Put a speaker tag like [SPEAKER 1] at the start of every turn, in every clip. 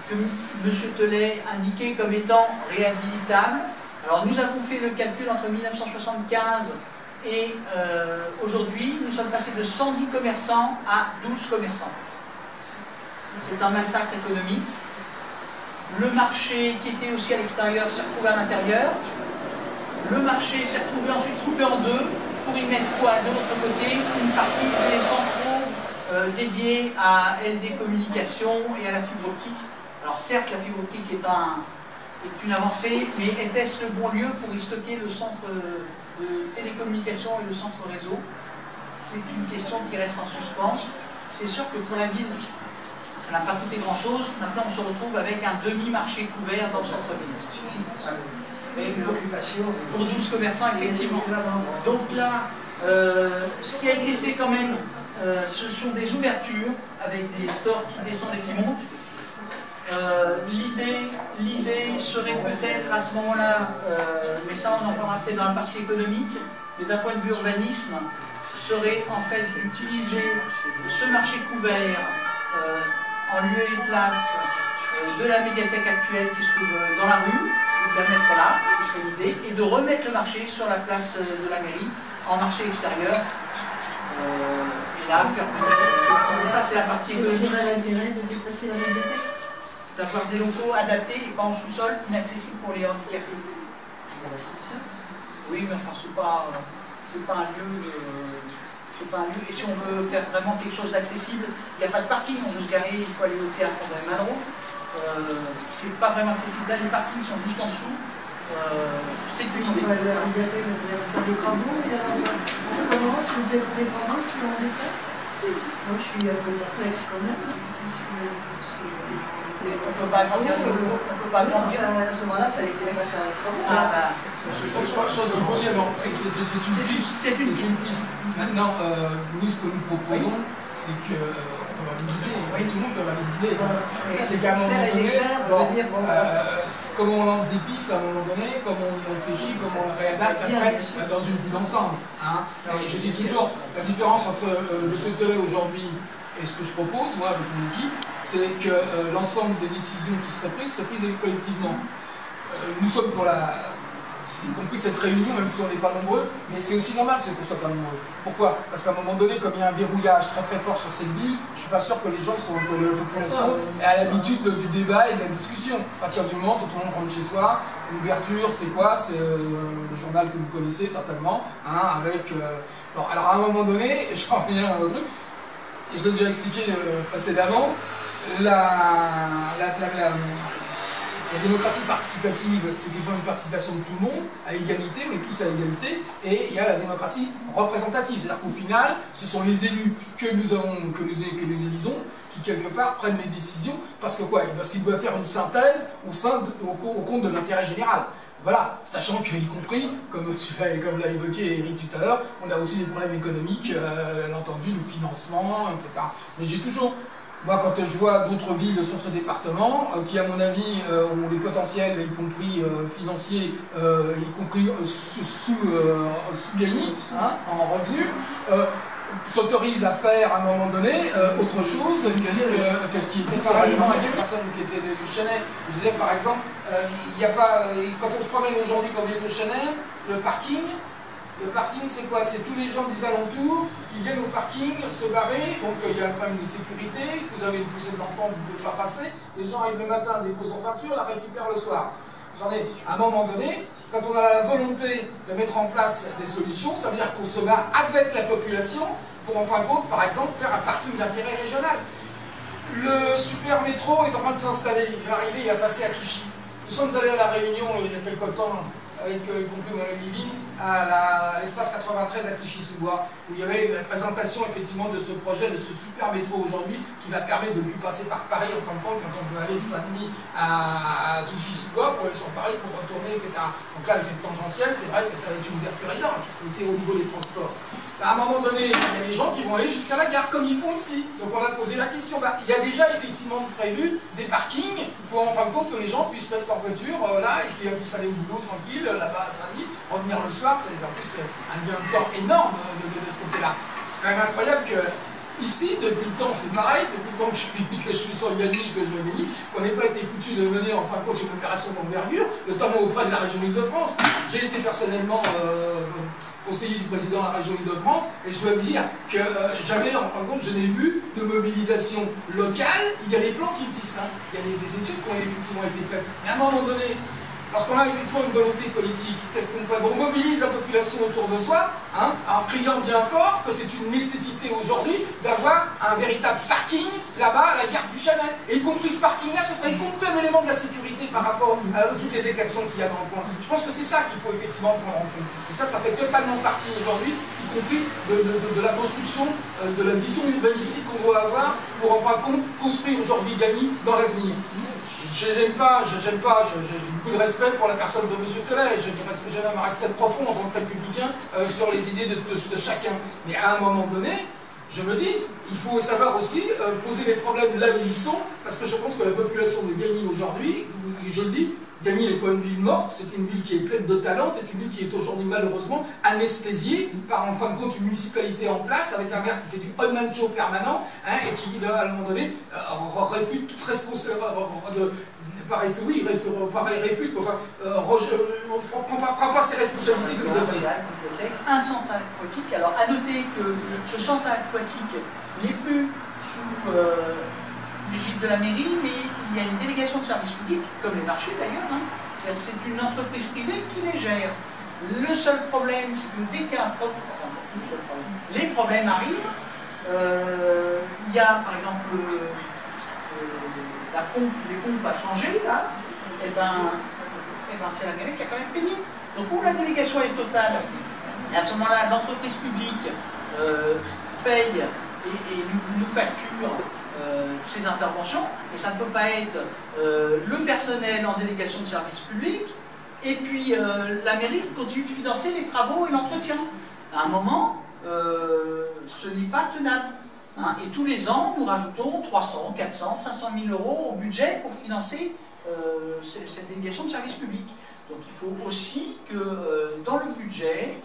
[SPEAKER 1] que M. Telet indiquait comme étant réhabilitable. Alors nous avons fait le calcul entre 1975 et aujourd'hui, nous sommes passés de 110 commerçants à 12 commerçants. C'est un massacre économique. Le marché qui était aussi à l'extérieur s'est retrouvé à l'intérieur. Le marché s'est retrouvé ensuite coupé en deux pour y mettre quoi de l'autre côté? Une partie des centraux dédiés à LD Communication et à la fibre optique. Alors certes, la fibre optique est une avancée, mais était-ce le bon lieu pour y stocker le centre de télécommunication et le centre réseau? C'est une question qui reste en suspens. C'est sûr que pour la ville, ça n'a pas coûté grand-chose. Maintenant, on se retrouve avec un demi-marché couvert dans le centre-ville. Il suffit. Mais pour 12 commerçants, effectivement. Donc là, ce qui a été fait quand même, ce sont des ouvertures avec des stores qui descendent et qui montent. L'idée serait peut-être à ce moment-là, mais ça on en parlera peut-être dans la partie économique, mais d'un point de vue urbanisme, serait en fait d'utiliser ce marché couvert en lieu et place de la médiathèque actuelle qui se trouve dans la rue, de la mettre là, ce serait l'idée, et de remettre le marché sur la place de la mairie, en marché extérieur, et là faire peut-être. Ça c'est la partie économique.
[SPEAKER 2] Quel serait l'intérêt de déplacer la médiathèque?
[SPEAKER 1] D'avoir des locaux adaptés et pas en sous-sol, inaccessibles pour les handicapés. Oui, mais enfin, c'est pas un lieu c'est pas un lieu. Et si on veut faire vraiment quelque chose d'accessible, il n'y a pas de parking, on veut se garer, il faut aller au théâtre André Malraux. C'est pas vraiment accessible. Là, les parkings sont juste en dessous. C'est une idée.
[SPEAKER 2] La médiathèque, il va faire des travaux, comment, si vous faites des travaux, tu en déplaces? Moi, je suis un peu perplexe quand même.
[SPEAKER 1] On ne peut pas agrandir les locaux, on ne peut pas agrandir.
[SPEAKER 2] À ce moment-là, il fallait qu'il pas faire les travaux.
[SPEAKER 3] Je pense qu'il faut dire, non, c'est une piste. C'est une piste. Maintenant, nous, ce que nous proposons, c'est que on va les idées, tout le monde peut avoir des idées. C'est qu'à un moment donné, comment on lance des pistes à un moment donné, comment on y réfléchit, comment on le réadapte après dans une vue d'ensemble. Et je dis toujours, la différence entre le Telet aujourd'hui et ce que je propose, moi, avec mon équipe, c'est que l'ensemble des décisions qui seraient prises collectivement. Nous sommes pour y compris cette réunion, même si on n'est pas nombreux, mais c'est aussi normal que qu'on ne soit pas nombreux. Pourquoi? Parce qu'à un moment donné, comme il y a un verrouillage très très fort sur cette ville, je ne suis pas sûr que les gens que la population ait à l'habitude du débat et de la discussion. À partir du moment où tout le monde rentre chez soi, l'ouverture, c'est quoi? C'est le journal que vous connaissez certainement, avec... Bon, alors à un moment donné, je reviens à un autre truc, et je l'ai déjà expliqué précédemment, la démocratie participative, c'est une participation de tout le monde, à égalité, on est tous à égalité, et il y a la démocratie représentative, c'est-à-dire qu'au final, ce sont les élus que nous élisons, qui quelque part prennent les décisions, parce que quoi? Parce qu'ils doivent faire une synthèse au compte de l'intérêt général. Voilà, sachant qu'y compris, comme l'a évoqué Eric tout à l'heure, on a aussi des problèmes économiques, bien entendu, de financement, etc. Mais j'ai toujours... Moi, quand je vois d'autres villes sur ce département, qui, à mon avis, ont des potentiels, y compris financiers, y compris sous-gagnés, en revenus, s'autorisent à faire, à un moment donné, autre chose que ce qui existe. Pareillement, avec les personnes qui étaient du Chênay, je disais, par exemple, il n'y a pas... Quand on se promène aujourd'hui, quand on est au Chênay, le parking, c'est quoi? C'est tous les gens des alentours qui viennent au parking se garer, donc il y a un problème de sécurité, vous avez une poussée d'enfants, vous ne pouvez pas passer, les gens arrivent le matin, déposent leur voiture, la récupèrent le soir. Attendez, à un moment donné, quand on a la volonté de mettre en place des solutions, ça veut dire qu'on se bat avec la population pour, en fin de compte, par exemple, faire un parking d'intérêt régional. Le super métro est en train de s'installer, il va arriver, il va passer à Clichy. Nous sommes allés à la Réunion il y a quelque temps, avec y compris Mme Livine, à l'espace 93 à Clichy-sous-Bois, où il y avait la présentation effectivement de ce projet, de ce super métro aujourd'hui, qui va permettre de ne plus passer par Paris, en fin de compte, quand on veut aller Saint-Denis à Clichy-sous-Bois, il faut aller sur Paris pour retourner, etc. Donc là, avec cette tangentielle, c'est vrai que ça va être une ouverture énorme, c'est au niveau des transports. À un moment donné, il y a des gens qui vont aller jusqu'à la gare, comme ils font ici. Donc on a posé la question, il y a déjà effectivement prévu des parkings pour en fin de compte que les gens puissent mettre leur voiture là, et puis puissent aller au boulot tranquille, là-bas à Saint-Denis, revenir le soir, c'est en plus un gain de temps énorme de ce côté-là. C'est quand même incroyable que Ici, depuis le temps, c'est pareil, depuis le temps que je suis sur Gagny, que je veux Gagny, qu'on n'ait pas été foutu de mener en fin de compte une opération d'envergure, notamment auprès de la région Île-de-France. J'ai été personnellement conseiller du président de la région Île-de-France, et je dois dire que jamais, en fin de compte, je n'ai vu de mobilisation locale. Il y a des plans qui existent, hein. Il y a des études qui ont effectivement été faites. Mais à un moment donné, lorsqu'on a effectivement une volonté politique, qu'est-ce qu'on fait? Bon, on mobilise la population autour de soi, hein, en criant bien fort que c'est une nécessité aujourd'hui d'avoir un véritable parking là-bas à la gare du Chanel. Et y compris ce parking-là, ce serait y compris un élément de la sécurité par rapport à toutes les exactions qu'il y a dans le coin. Je pense que c'est ça qu'il faut effectivement prendre en compte. Et ça fait totalement partie aujourd'hui, y compris de la construction, de la vision urbanistique qu'on doit avoir pour en fin de compte construire aujourd'hui Gagny dans l'avenir. J'ai beaucoup de respect pour la personne de M. Teulet, j'ai même un respect profond en tant que républicain sur les idées de chacun. Mais à un moment donné, je me dis, il faut savoir aussi poser les problèmes là où ils sont, parce que je pense que la population de Gagny aujourd'hui, je le dis, Gagny n'est pas une ville morte, c'est une ville qui est pleine de talent, c'est une ville qui est aujourd'hui malheureusement anesthésiée par en fin de compte une municipalité en place avec un maire qui fait du one-man show permanent, hein, et qui à un moment donné réfute toute responsabilité, prend pas ses responsabilités comme il devrait.
[SPEAKER 1] Un centre aquatique, alors à noter que ce centre aquatique n'est plus sous l'égide de la mairie, mais il y a une délégation de service public, comme les marchés d'ailleurs, hein. C'est une entreprise privée qui les gère. Le seul problème, c'est que dès qu'il y a un problème, enfin, le seul problème, les problèmes arrivent, il y a par exemple les pompes à changer, là, et ben c'est la mairie qui a quand même payé. Donc où la délégation est totale, et à ce moment-là, l'entreprise publique paye et nous facture ces interventions, et ça ne peut pas être le personnel en délégation de service public, et puis la mairie qui continue de financer les travaux et l'entretien. À un moment, ce n'est pas tenable. Hein, et tous les ans, nous rajoutons 300, 400, 500 000 euros au budget pour financer cette délégation de service public. Donc il faut aussi que dans le budget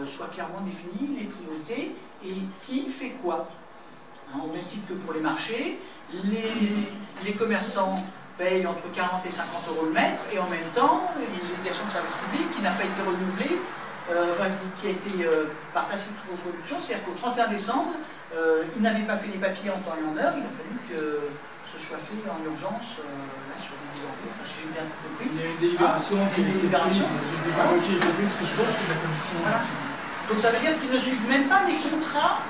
[SPEAKER 1] soient clairement définies les priorités et qui fait quoi. Hein, au même titre que pour les marchés, les commerçants payent entre 40 et 50 euros le mètre, et en même temps, une délégation de service public qui n'a pas été renouvelée, qui a été par tacite reproduction, c'est-à-dire qu'au 31 décembre, ils n'avaient pas fait les papiers en temps et en heure, il a fallu que ce soit fait en urgence là, sur les délibérés, enfin, si j'ai bien compris.
[SPEAKER 3] Il y a une délibération qui a été prise, je ne l'ai pas bloqué aujourd'hui parce que je crois que c'est la commission.
[SPEAKER 1] Voilà. Donc ça veut dire qu'ils ne suivent même pas les contrats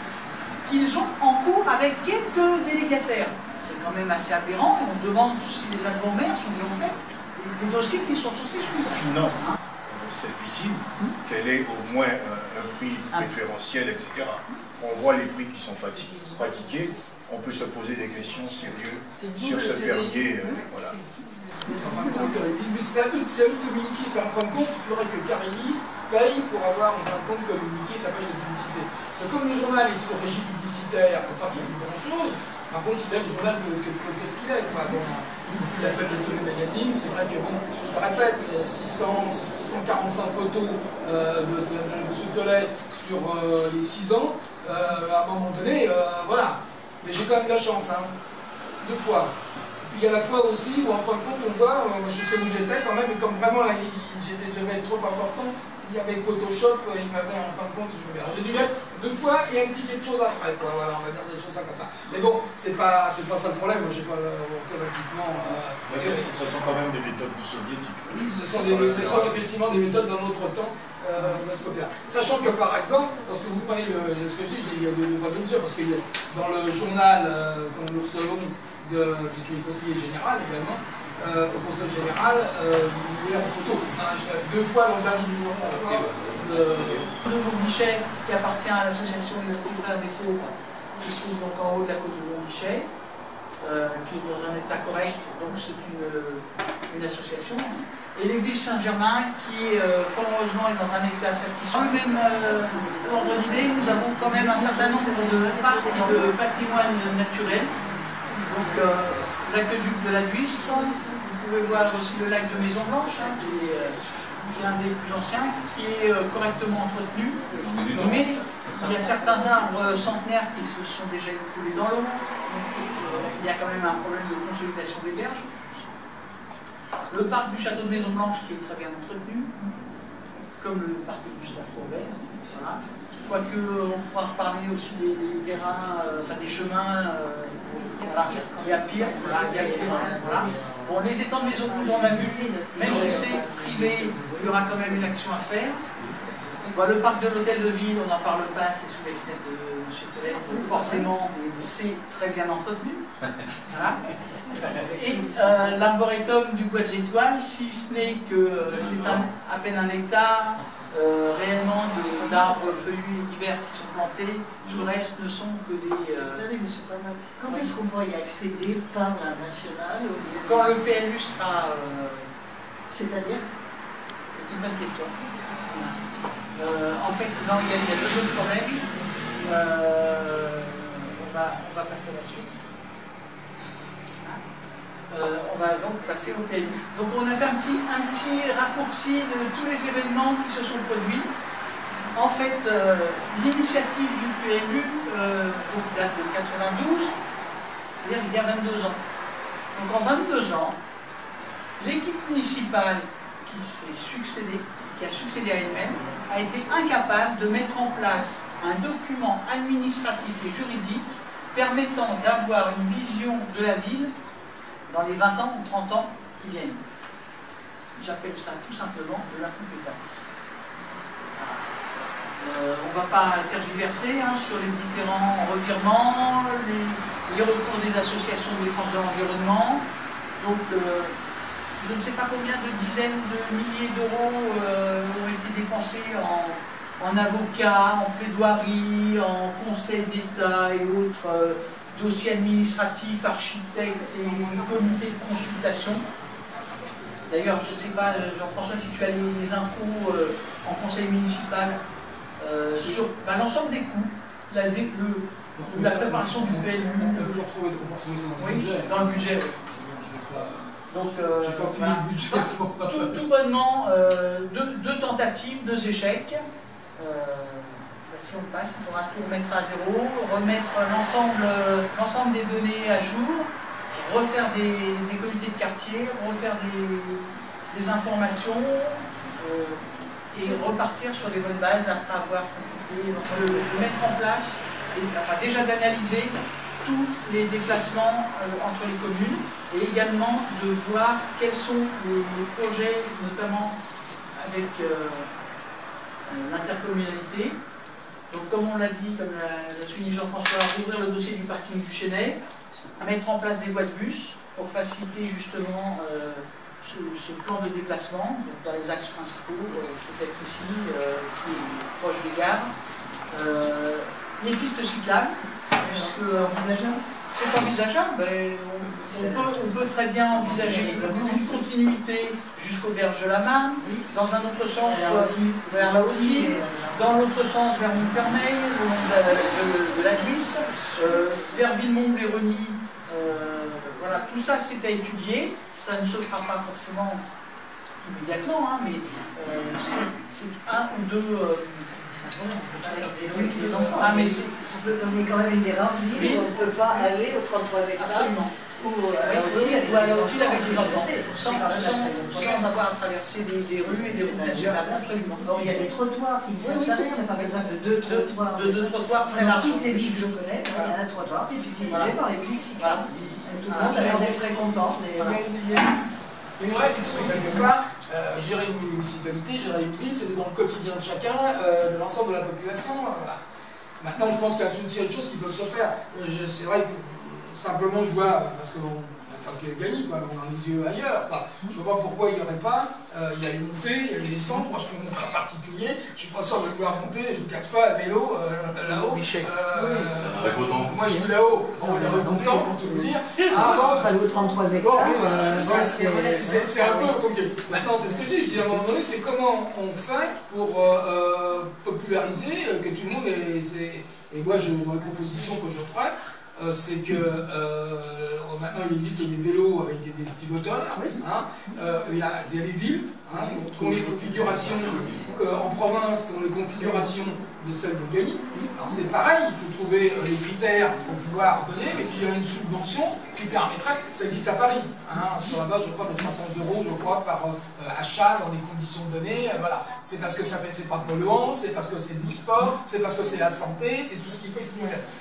[SPEAKER 1] qu'ils ont en cours avec quelques délégataires. C'est quand même assez aberrant, et on se demande si les adjoints maires sont bien faits des dossiers qu'ils sont censés suivre.
[SPEAKER 4] Finance cette piscine, qu'elle ait au moins un prix préférentiel, etc. Quand on voit les prix qui sont pratiqués, on peut se poser des questions sérieuses sur ce fermier. Voilà.
[SPEAKER 3] En fin de compte, c'est à eux de communiquer ça. En fin de compte, il faudrait que Carilis paye pour avoir en fin de compte communiqué sa page de publicité. Parce que comme le journal est sur régie publicitaire, pour pas qu'il y ait grand-chose, par contre, il aime le journal que ce qu'il est. Bon, il appelle de tous les magazines, c'est vrai que, bon, je le répète, 645 photos de M. Teulet sur les 6 ans, à un moment donné, voilà. Mais j'ai quand même de la chance, hein, 2 fois. Puis il y a la fois aussi où en fin de compte on voit, je sais où j'étais quand même, et comme vraiment là j'avais trop important, il y avait Photoshop, il m'avait en fin de compte, j'ai dû mettre 2 fois et un petit quelque chose après, quoi, voilà, on va dire c'est des choses comme ça. Mais bon, c'est pas ça le problème, moi j'ai pas automatiquement...
[SPEAKER 4] ce sont quand même des méthodes soviétiques.
[SPEAKER 3] Ce sont effectivement des méthodes d'un autre temps de ce côté-là. Sachant que par exemple, lorsque vous prenez ce que je dis, il y a des voix de mesure, parce que dans le journal qu'on nous recevons, puisqu'il est conseiller général également, au conseil général, il est en photo. 2 fois dans le dernier numéro.
[SPEAKER 1] Le Bichet, qui appartient à l'association des frères des pauvres, qui se trouve donc en haut de la côte de Bichet, qui est dans un état correct, donc c'est une association. Et l'église Saint-Germain, qui fort heureusement est dans un état satisfaisant. Dans le même ordre d'idée, nous avons quand même un certain nombre de parcs et de patrimoine naturel. Donc l'aqueduc de la Duisse, vous pouvez voir aussi le lac de Maison Blanche, hein, qui est qui est un des plus anciens, qui est correctement entretenu, mais il y a certains arbres centenaires qui se sont déjà écoulés dans l'eau, donc il y a quand même un problème de consolidation des berges. Le parc du château de Maison-Blanche qui est très bien entretenu, comme le parc de Gustave Courbet. Voilà. Quoique on pourra reparler aussi des terrains, enfin des chemins, voilà. Il y a pire, voilà, il y a pire, voilà. Bon, les étangs de Maison-Blanche, on a vu, même si c'est privé, il y aura quand même une action à faire. Bon, le parc de l'hôtel de ville, on n'en parle pas, c'est sous les fenêtres de M. Tellez, donc forcément, c'est très bien entretenu. Voilà. Et l'arboretum du Bois de l'Étoile, si ce n'est que c'est à peine 1 hectare, réellement d'arbres feuillus et divers qui sont plantés, tout le reste ne sont que des...
[SPEAKER 2] Attendez, mais c'est pas mal. Quand est-ce qu'on pourra y accéder par la nationale
[SPEAKER 1] Quand le PLU sera...
[SPEAKER 2] C'est-à-dire?
[SPEAKER 1] C'est une bonne question. En fait, non, il y a deux autres problèmes. On va passer à la suite. On va donc passer au PLU. Donc on a fait un petit raccourci de tous les événements qui se sont produits. En fait, l'initiative du PLU date de 92, c'est-à-dire il y a 22 ans. Donc en 22 ans, l'équipe municipale qui a succédé à elle-même, a été incapable de mettre en place un document administratif et juridique permettant d'avoir une vision de la ville dans les 20 ans ou 30 ans qui viennent. J'appelle ça tout simplement de la compétence. On ne va pas tergiverser sur les différents revirements, les recours des associations de défense de l'environnement. Donc, je ne sais pas combien de dizaines de milliers d'euros ont été dépensés en avocats, en plaidoirie, en conseil d'État et autres dossiers administratifs, architectes et comités de consultation. D'ailleurs, je ne sais pas, Jean-François, si tu as les infos en conseil municipal sur l'ensemble des coûts, la préparation du PLU. Oui, dans le budget. Donc, voilà. Tout bonnement, deux tentatives, 2 échecs. Si on passe, il faudra tout remettre à zéro, remettre l'ensemble des données à jour, refaire des comités de quartier, refaire des informations et repartir sur des bonnes bases après avoir consulté, de mettre en place, enfin déjà d'analyser tous les déplacements entre les communes et également de voir quels sont les projets, notamment avec l'intercommunalité. Donc comme on l'a dit, comme l'a souligné Jean-François, ouvrir le dossier du parking du Chênay, mettre en place des voies de bus pour faciliter justement ce plan de déplacement, donc dans les axes principaux, peut-être ici, qui est proche des gares. Les pistes cyclables, puisque c'est envisageable, on peut très bien envisager une continuité jusqu'aux berges de la Marne, dans un autre sens vers la Haute-Île, dans l'autre sens vers Montfermeil, le long de la Suisse, vers Villemont-Bléronie. Voilà, tout ça c'est à étudier, ça ne se fera pas forcément immédiatement, mais c'est un ou deux...
[SPEAKER 2] les enfants. On est quand même une des rares villes où on ne peut pas aller aux 33 hectares.
[SPEAKER 1] Absolument.
[SPEAKER 2] Ou à l'autre
[SPEAKER 1] avec ses enfants, sans avoir à traverser des rues et des routes nationales. Absolument.
[SPEAKER 2] Bon, il y a des trottoirs qui ne servent à rien, on n'a pas besoin de deux trottoirs.
[SPEAKER 1] Deux trottoirs très larges.
[SPEAKER 2] Dans toutes les villes que je connais, il y a un trottoir qui est utilisé par les piscines. Tout le monde a l'air d'être très content.
[SPEAKER 3] Une réflexion quelque part. Gérer une municipalité, gérer une ville, c'est dans le quotidien de chacun, de l'ensemble de la population. Voilà. Maintenant, je pense qu'il y a une série de choses qui peuvent se faire. C'est vrai que simplement, je vois, parce qu'on a gagné, on a les yeux ailleurs. Enfin, je ne vois pas pourquoi il n'y aurait pas. Il y a les montées, il y a les descentes. Moi, je suis un cas particulier. Je ne suis pas sûr de vouloir monter. Je vous cache pas à vélo là-haut. Moi, je suis là-haut. On est content pour tout vous dire.
[SPEAKER 2] Aller aux 33 hectares.
[SPEAKER 3] C'est un peu compliqué. Maintenant, c'est ce que je dis. Je dis à un moment donné, c'est comment on fait pour populariser, que tout le monde ait. Et moi, dans les propositions que je ferai, c'est que maintenant il existe des vélos avec des petits moteurs, hein, il y a des villes qui ont des configurations en province, qui ont les configurations de celles de Gagny. Alors c'est pareil, il faut trouver les critères pour pouvoir donner, mais puis il y a une subvention qui permettrait, ça existe à Paris, hein, sur la base je crois de 300 €, je crois, par achat dans des conditions données, voilà. C'est parce que c'est pas polluant, c'est parce que c'est du sport, c'est parce que c'est la santé, c'est tout ce qu'il faut.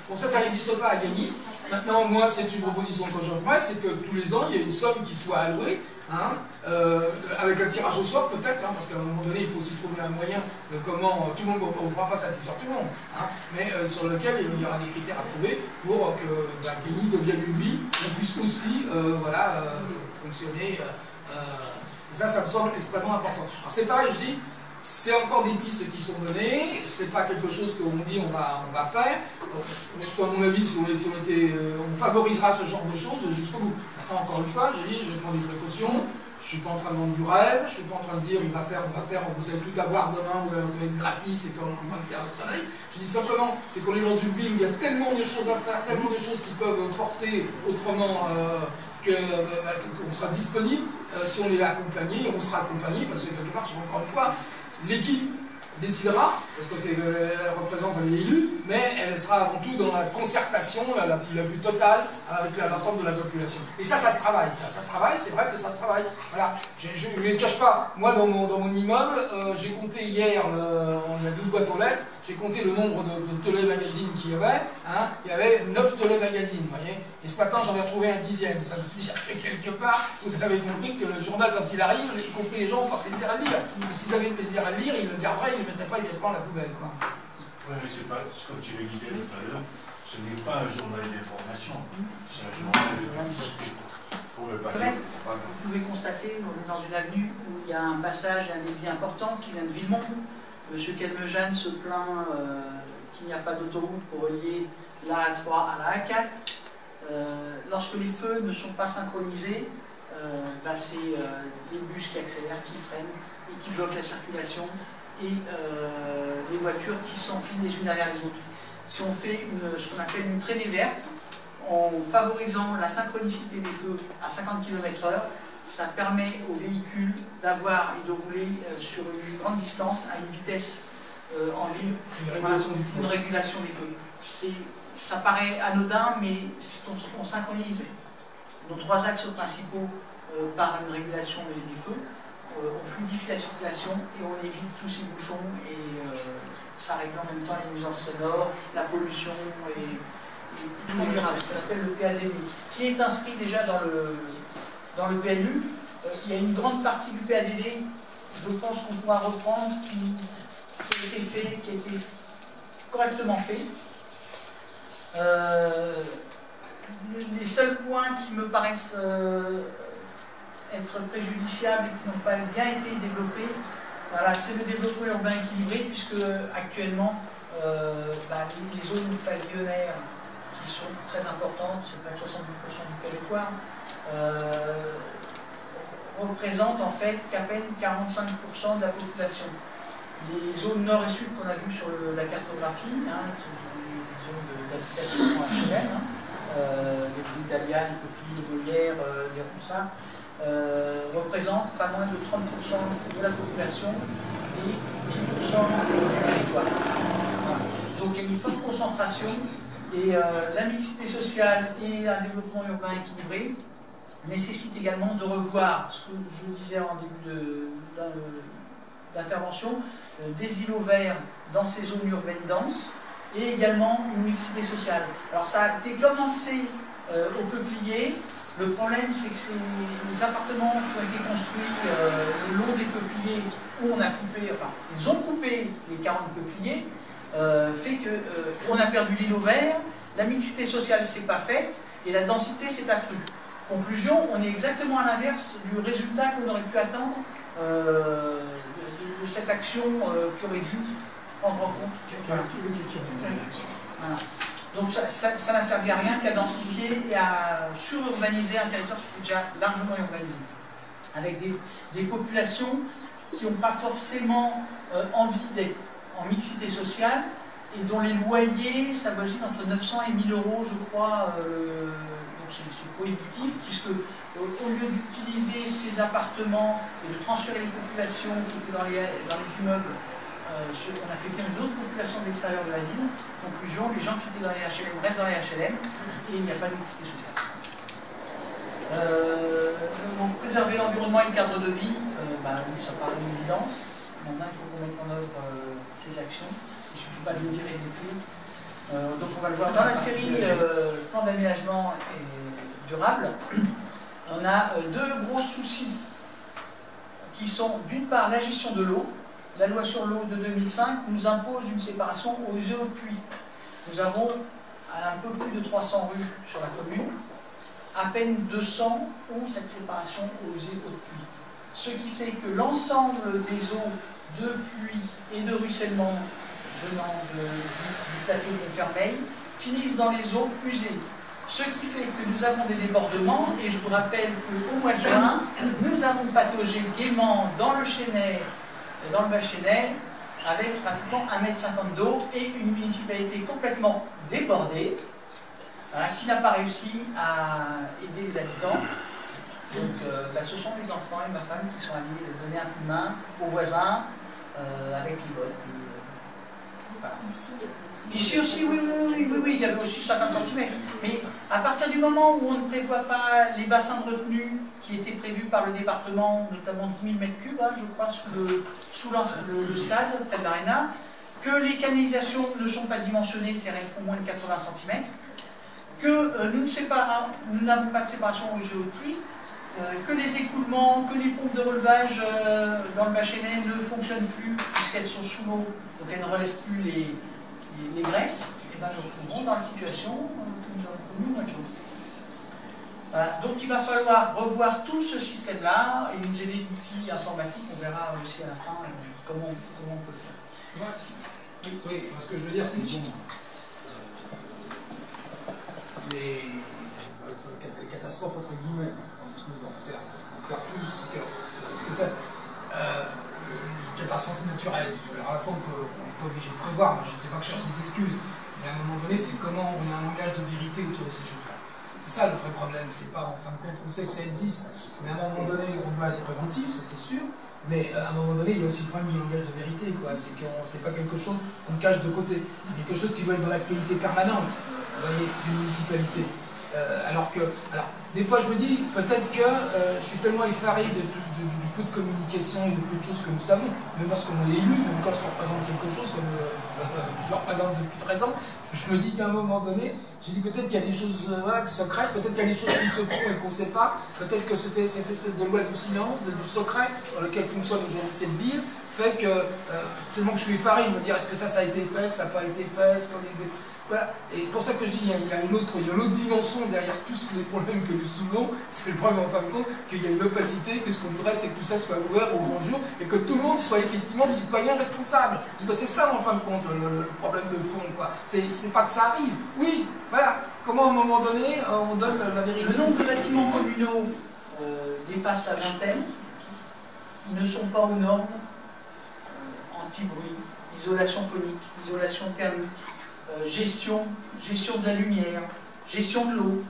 [SPEAKER 3] Donc ça n'existe pas à Gagny. Maintenant, moi, c'est une proposition que je ferai, c'est que tous les ans, il y a une somme qui soit allouée, hein, avec un tirage au sort peut-être, hein, parce qu'à un moment donné, il faut aussi trouver un moyen de comment tout le monde ne pourra pas satisfaire tout le monde, hein, mais sur lequel il y aura des critères à trouver pour que Gagny devienne une ville, qu'on puisse aussi voilà, fonctionner. Ça me semble extrêmement important. Alors c'est pareil, je dis, c'est encore des pistes qui sont données, c'est pas quelque chose qu'on dit on va faire. À mon avis, si on favorisera ce genre de choses jusqu'au bout. Maintenant, encore une fois, j'ai dit, je prends des précautions, je suis pas en train de vendre du rêve, je suis pas en train de dire on va faire, vous allez tout avoir demain, ça va être gratis et qu'on va le faire au soleil. Je dis simplement, c'est qu'on est dans une ville où il y a tellement de choses à faire, tellement de choses qui peuvent porter autrement qu'on sera disponible si on est accompagné, on sera accompagné, parce que quelque part, encore une fois, l'équipe décidera, parce que elle représente les élus, mais elle sera avant tout dans la concertation la plus totale avec l'ensemble de la population. Et ça se travaille, ça se travaille, c'est vrai que ça se travaille. Voilà. Je ne le cache pas, moi dans mon immeuble, j'ai compté hier, il y a 12 boîtes aux lettres, j'ai compté le nombre de télémagazines qu'il y avait, hein, il y avait 9 télémagazines, vous voyez, et ce matin j'en ai retrouvé un 10e, ça veut dire que quelque part, vous avez compris que le journal quand il arrive, y compris les gens ont pas plaisir à le lire, mais s'ils avaient plaisir à le lire, ils le garderaient, ils ne le mettraient pas immédiatement à la poubelle, quoi.
[SPEAKER 4] Oui, mais c'est pas, comme tu le disais tout à l'heure, ce n'est pas un journal d'information, c'est un journal de publicité. Pour le passé.
[SPEAKER 1] Vous pouvez constater, on est dans une avenue où il y a un passage et un débit important qui vient de Villemont. Monsieur Kelmejane se plaint qu'il n'y a pas d'autoroute pour relier la A3 à la A4. Lorsque les feux ne sont pas synchronisés, c'est les bus qui accélèrent, qui freinent et qui bloquent la circulation, et les voitures qui s'empilent les unes derrière les autres. Si on fait ce qu'on appelle une traînée verte, en favorisant la synchronicité des feux à 50 km/h, ça permet aux véhicules d'avoir et de rouler sur une grande distance à une vitesse en ville.
[SPEAKER 3] C'est une régulation du feu.
[SPEAKER 1] Une régulation des feux. Ça paraît anodin, mais si on synchronise nos 3 axes principaux par une régulation des feux, on fluidifie la circulation et on évite tous ces bouchons, et ça règle en même temps les nuisances sonores, la pollution et tout ce qu'on appelle le PADD, qui est inscrit déjà dans le PLU. Il y a une grande partie du PADD, je pense qu'on pourra reprendre, qui a été correctement fait. Les seuls points qui me paraissent être préjudiciables et qui n'ont pas bien été développés, voilà, c'est le développement urbain équilibré, puisque actuellement les zones pavillonnaires qui sont très importantes, c'est près de 70% du territoire, représentent en fait qu'à peine 45% de la population. Les zones nord et sud qu'on a vues sur la cartographie, hein, qui sont des zones d'habitation HLM, les villes d'Aliane, les Peupliers, les Molières, les Roussins, représentent pas moins de 30% de la population et 10% du territoire. Voilà. Donc il y a une forte concentration. Et la mixité sociale et un développement urbain équilibré nécessitent également de revoir, ce que je vous disais en début d'intervention, des îlots verts dans ces zones urbaines denses, et également une mixité sociale. Alors ça a été commencé au Peuplier. Le problème, c'est que les appartements qui ont été construits le long des peupliers, où on a coupé, enfin, ils ont coupé les 40 peupliers, fait qu'on a perdu l'îlot vert, la mixité sociale ne s'est pas faite et la densité s'est accrue. Conclusion, on est exactement à l'inverse du résultat qu'on aurait pu attendre de cette action qui aurait dû prendre en compte. Voilà. Donc ça n'a servi à rien qu'à densifier et à sururbaniser un territoire qui est déjà largement urbanisé, avec des populations qui n'ont pas forcément envie d'être en mixité sociale, et dont les loyers s'avoisinent entre 900 et 1000 euros, je crois. Donc c'est prohibitif, puisque au lieu d'utiliser ces appartements et de transférer les populations qui étaient dans les immeubles, on a fait une autre population de l'extérieur de la ville. Conclusion, les gens qui étaient dans les HLM restent dans les HLM et il n'y a pas de mixité sociale. Donc préserver l'environnement et le cadre de vie, oui, ça paraît une évidence. Maintenant, il faut qu'on mette en œuvre ces actions. Il ne suffit pas de le dire et de l'écrire. Donc on va le voir dans la série plan d'aménagement durable. On a deux gros soucis qui sont d'une part la gestion de l'eau. La loi sur l'eau de 2005 nous impose une séparation aux eaux de pluie. Nous avons un peu plus de 300 rues sur la commune. À peine 200 ont cette séparation aux eaux de pluie. Ce qui fait que l'ensemble des eaux de pluie et de ruissellement venant du plateau de Montfermeil finissent dans les eaux usées. Ce qui fait que nous avons des débordements, et je vous rappelle qu'au mois de juin, nous avons pataugé gaiement dans le Chênay, dans le Bas-Chênay, avec pratiquement 1,50 m d'eau et une municipalité complètement débordée, qui n'a pas réussi à aider les habitants. Donc ce sont les enfants et ma femme qui sont allés donner un coup de main aux voisins avec les bottes. Voilà. Ici aussi, oui, il y avait aussi 50 cm. Mais à partir du moment où on ne prévoit pas les bassins de retenue qui étaient prévus par le département, notamment 10 000 m3, je crois, sous le stade, près de l'aréna, que les canalisations ne sont pas dimensionnées, c'est-à-dire qu'elles font moins de 80 cm, que nous n'avons pas de séparation aux eaux de pluie, que les écoulements, que les pompes de relevage dans le Bas-Chênay ne fonctionnent plus puisqu'elles sont sous l'eau, donc elles ne relèvent plus les graisses, et bien nous retrouvons dans la situation que nous avons connue au mois de juin. Voilà. Donc il va falloir revoir tout ce système-là et nous aider d'outils informatiques, on verra aussi à la fin comment on peut le faire.
[SPEAKER 3] Oui, ce que je veux dire, c'est bon. Les catastrophes, entre guillemets, on va faire plus que ça. Une catastrophe naturelle, alors à la fois on n'est pas obligé de prévoir, moi je ne sais pas que je cherche des excuses, mais à un moment donné, c'est comment on a un langage de vérité autour de ces choses-là. C'est ça le vrai problème, c'est pas en fin de compte, on sait que ça existe, mais à un moment donné, on doit être préventif, ça c'est sûr, mais à un moment donné, il y a aussi le problème du langage de vérité, c'est qu'on sait pas quelque chose qu'on cache de côté, c'est quelque chose qui doit être dans l'actualité permanente, vous voyez, d'une municipalité. Alors, des fois je me dis, peut-être que je suis tellement effaré du peu de communication et de peu de choses que nous savons, même lorsqu'on est élu, même quand on représente quelque chose, comme je le représente depuis 13 ans, je me dis qu'à un moment donné, j'ai dit peut-être qu'il y a des choses secrètes, peut-être qu'il y a des choses qui se font et qu'on ne sait pas, peut-être que cette espèce de loi du silence, du secret, dans lequel fonctionne aujourd'hui cette ville, fait que, tellement que je suis effaré de me dire est-ce que ça a été fait, que ça n'a pas été fait, est-ce qu'on est... Voilà. Et pour ça que je dis, il y a une autre dimension derrière tous les problèmes que nous soulevons, c'est le problème en fin de compte qu'il y a une opacité, que ce qu'on voudrait c'est que tout ça soit ouvert au grand jour et que tout le monde soit effectivement citoyen responsable. Parce que c'est ça en fin de compte le problème de fond, quoi. C'est pas que ça arrive. Oui, voilà. Comment à un moment donné on donne la vérité.
[SPEAKER 1] Le nombre de bâtiments communaux dépasse la vingtaine. Ils ne sont pas aux normes anti-bruit, isolation phonique, isolation thermique. Gestion de la lumière, gestion de l'eau,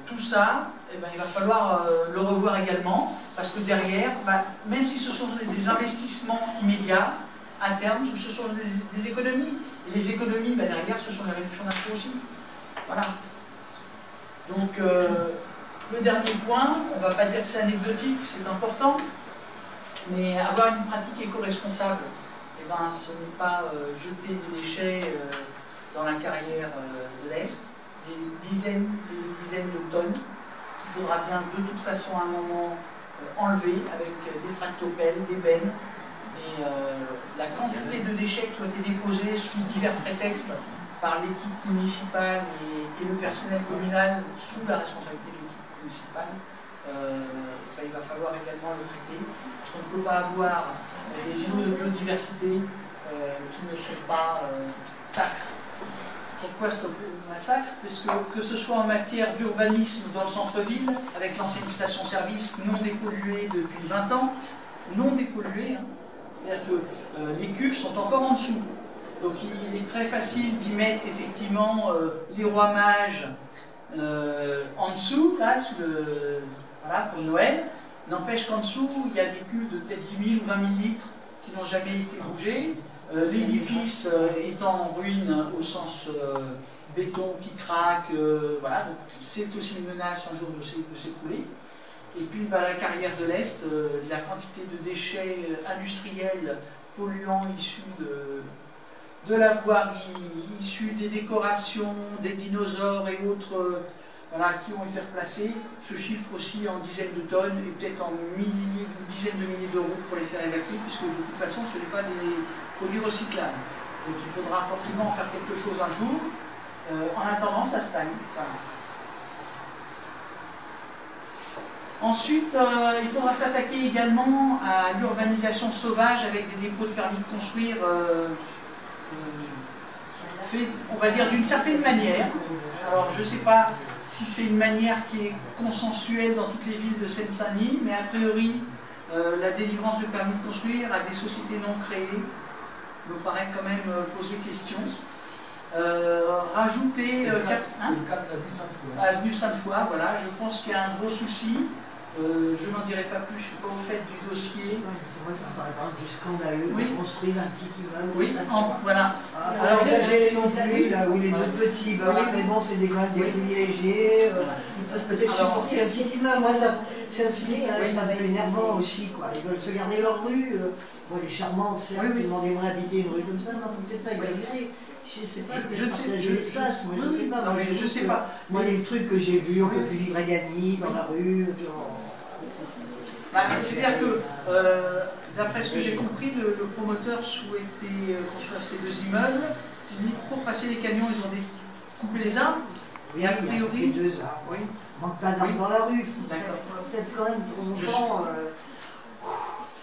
[SPEAKER 1] tout ça, il va falloir le revoir également, parce que derrière, même si ce sont des investissements immédiats, à terme, ce sont des économies. Et les économies, derrière, ce sont les réductions d'impôts aussi. Voilà. Donc, le dernier point, on ne va pas dire que c'est anecdotique, c'est important, mais avoir une pratique éco-responsable, ce n'est pas jeter des déchets dans la carrière de l'Est, des dizaines de tonnes qu'il faudra bien de toute façon à un moment enlever avec des tractopelles, des bennes. Et la quantité de déchets qui ont été déposés sous divers prétextes par l'équipe municipale et le personnel communal sous la responsabilité de l'équipe municipale, il va falloir également le traiter. Parce qu'on ne peut pas avoir des îlots de biodiversité qui ne sont pas tacres. Pourquoi ce massacre? Parce que ce soit en matière d'urbanisme dans le centre-ville, avec l'ancienne station-service non dépolluée depuis 20 ans, non dépolluée, c'est-à-dire que les cuves sont encore en dessous. Donc il est très facile d'y mettre effectivement les rois mages en dessous, là, voilà, pour Noël. N'empêche qu'en dessous, il y a des cuves de peut-être 10 000 ou 20 000 litres qui n'ont jamais été bougés. L'édifice est en ruine au sens béton qui craque, voilà, donc c'est aussi une menace un jour de s'écrouler. Et puis la carrière de l'Est, la quantité de déchets industriels polluants issus de la voirie, issus des décorations, des dinosaures et autres voilà, qui ont été replacés, se chiffre aussi en dizaines de tonnes et peut-être en dizaines de milliers d'euros pour les faire évacuer, puisque de toute façon ce n'est pas des produits recyclables. Donc il faudra forcément faire quelque chose un jour. En attendant, ça stagne. Voilà. Ensuite, il faudra s'attaquer également à l'urbanisation sauvage avec des dépôts de permis de construire fait, on va dire, d'une certaine manière. Alors, je ne sais pas si c'est une manière qui est consensuelle dans toutes les villes de Seine-Saint-Denis, mais a priori, la délivrance de permis de construire à des sociétés non créées me paraît quand même poser question. Rajouter...
[SPEAKER 3] c'est le cas de l'avenue Sainte-Foy.
[SPEAKER 1] Avenue Sainte-Foy, voilà, je pense qu'il y a un gros souci. Je n'en dirai pas plus, je ne suis pas au fait du dossier.
[SPEAKER 2] Moi, ça serait vraiment du scandaleux
[SPEAKER 1] oui.
[SPEAKER 2] qu'on construise un petit immeuble.
[SPEAKER 1] Oui, voilà.
[SPEAKER 2] Alors, j'ai non plus, là où il est deux petits, bah, oui, mais bon, c'est des grades des privilégiés. Ils peuvent peut-être supporter un petit immeuble. Moi, ça c'est un peu énervant aussi, quoi. Ils veulent se garder leur rue. Bon, elle est charmante, certes, tout le monde aimerait habiter une rue comme ça, mais il ne faut peut-être pas exagérer. Je ne sais pas, je
[SPEAKER 1] ne sais pas.
[SPEAKER 2] Moi, les trucs que j'ai vus, on ne peut plus vivre à Gagny, dans la rue.
[SPEAKER 1] C'est-à-dire que, d'après ce que j'ai compris, le promoteur souhaitait construire ces deux immeubles. Pour passer les camions, ils ont coupé les arbres.
[SPEAKER 2] Oui,
[SPEAKER 1] et a priori,
[SPEAKER 2] les deux arbres.
[SPEAKER 1] Oui.
[SPEAKER 2] Il ne manque pas d'arbres dans la rue.
[SPEAKER 1] Peut-être
[SPEAKER 2] quand même, de temps en temps.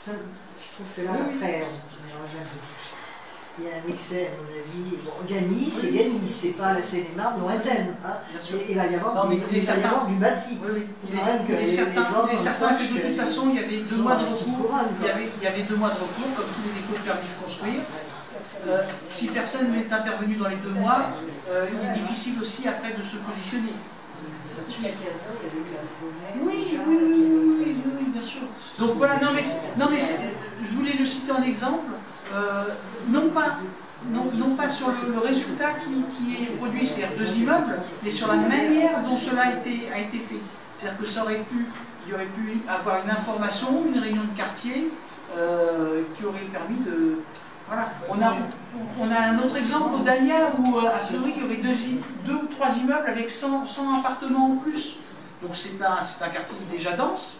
[SPEAKER 2] Je trouve que là, après, on mélange un peu. Il y a un excès, à mon avis. Bon, Gagny, c'est Gagny, c'est pas la Seine-et-Marne lointaine. Hein. Il va y avoir, du bâti.
[SPEAKER 1] Il est certain que de toute façon, il y avait 2 mois de recours. Il y avait 2 mois de recours, comme tous les dépôts de permis de construire. Si personne n'est intervenu dans les 2 mois, il est difficile aussi après de se positionner.
[SPEAKER 2] Il y a 15 ans, il y avait eu un projet.
[SPEAKER 1] Oui, bien sûr. Donc voilà, non mais je voulais le citer en exemple, non pas sur le résultat qui est produit, c'est-à-dire 2 immeubles, mais sur la manière dont cela a été fait. C'est-à-dire que il y aurait pu avoir une information, une réunion de quartier qui aurait permis de... Voilà. On a un autre exemple au Dahlia où, a priori, il y aurait 2 ou 3 immeubles avec 100 appartements en plus. Donc c'est un quartier déjà dense.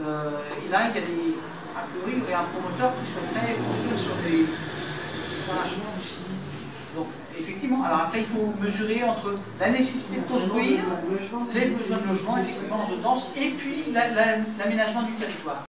[SPEAKER 1] Et là, a priori, il y aurait un promoteur qui souhaiterait construire sur des... Voilà. Donc, effectivement, alors après, il faut mesurer entre la nécessité de construire, les besoins de logement, effectivement, en zone dense, et puis l'aménagement du territoire.